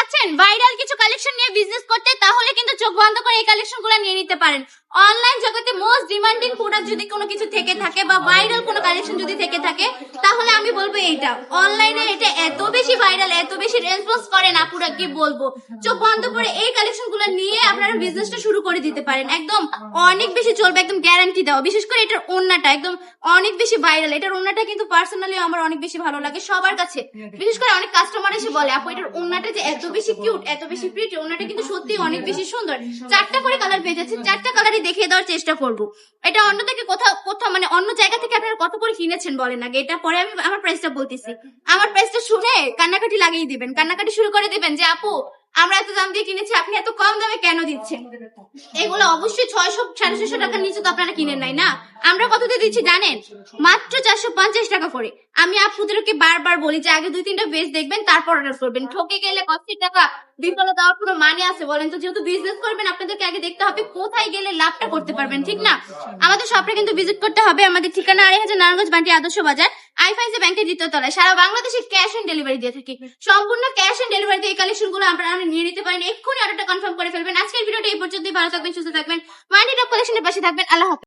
চাচ্ছেন ভাইরাল কিছু কালেকশন নিয়ে বিজনেস করতে, তাহলে কিন্তু চোখ বন্ধ করে এই কালেকশনগুলো নিয়ে নিতে পারেন। অনলাইন জগতে মোস্ট ডিমান্ডিং প্রোডাক্ট যদি কোনো কিছু থেকে থাকে বা ভাইরাল কোনো কালেকশন যদি থেকে থাকে, তাহলে আমি বলবো এইটা। অনলাইনে এটা এত বেশি ভাইরাল, এত বেশি রেসপন্স করে না, পুরো কি বলবো, চোখ বন্ধ করে এই কালেকশনগুলো নিয়ে আপনারা বিজনেসটা শুরু করে দিতে পারেন। একদম অনেক বেশি চলবে, একদম গ্যারান্টি দাও। বিশেষ করে এটার ওন্নাটা একদম অনেক বেশি ভাইরাল। এটার ওন্নাটা কিন্তু পার্সোনালি আমার অনেক বেশি ভালো লাগে সবার কাছে। বিশেষ করে অনেক কাস্টমার এসে বলে, আপু এটার ওন্নাটা যে এত বেশি কিউট, এত বেশি প্রিটি, ওন্নাটা কিন্তু সত্যি অনেক বেশি সুন্দর। 4টা করে কালার পেয়ে যাচ্ছে, 4টা কালারই দেখিয়ে দেওয়ার চেষ্টা করবো। এটা অন্য থেকে কোথাও মানে অন্য জায়গা থেকে আপনারা কত করে কিনেছেন বলেন আগে, এটা পরে আমি আমার প্রাইসটা বলতেছি। আমার প্রাইসটা শুনে কান্নাকাটি লাগিয়ে দিবেন, কান্নাকাটি শুরু করে দিবেন যে আপু আমরা এত দাম দিয়ে কিনেছি, আপনি এত কম দামে কেন দিচ্ছেন। এগুলো অবশ্যই 600-650 টাকার নিচে তো আপনারা কিনেন নাই না। আমরা কত দিয়ে দিচ্ছি জানেন? মাত্র 450 টাকা করে। আমি আপুদেরকে বারবার বলি যে আগে 2-3টা পেজ দেখবেন, তারপর অর্ডার করবেন। ঠকে গেলে 80 টাকা বিফলে দেওয়ার কোনো মানে আছে বলেন তো? যেহেতু বিজনেস করবেন, আপনাদেরকে আগে দেখতে হবে কোথায় গেলে লাভটা করতে পারবেন, ঠিক না? আমাদের শপে কিন্তু ভিজিট করতে হবে। আমাদের ঠিকানা 2500 নারায়ণগঞ্জ বান্টি আদর্শ বাজার, আইফাইসি ব্যাংকের 2য় তলায়। সারা বাংলাদেশে ক্যাশ অন ডেলিভারি দিয়ে থাকি। সম্পূর্ণ ক্যাশ অন ডেলিভারিতে এই কালেকশন গুলো আপনারা নিয়ে নিতে পারেন। এক্ষুনি অর্ডারটা কনফার্ম করে ফেলবেন। আজকের ভিডিওটা এই পর্যন্তই। ভালো থাকবেন, সুস্থ থাকবেন, মাইন্ড কালেকশনের পাশে থাকবেন। আল্লাহ হাফেজ।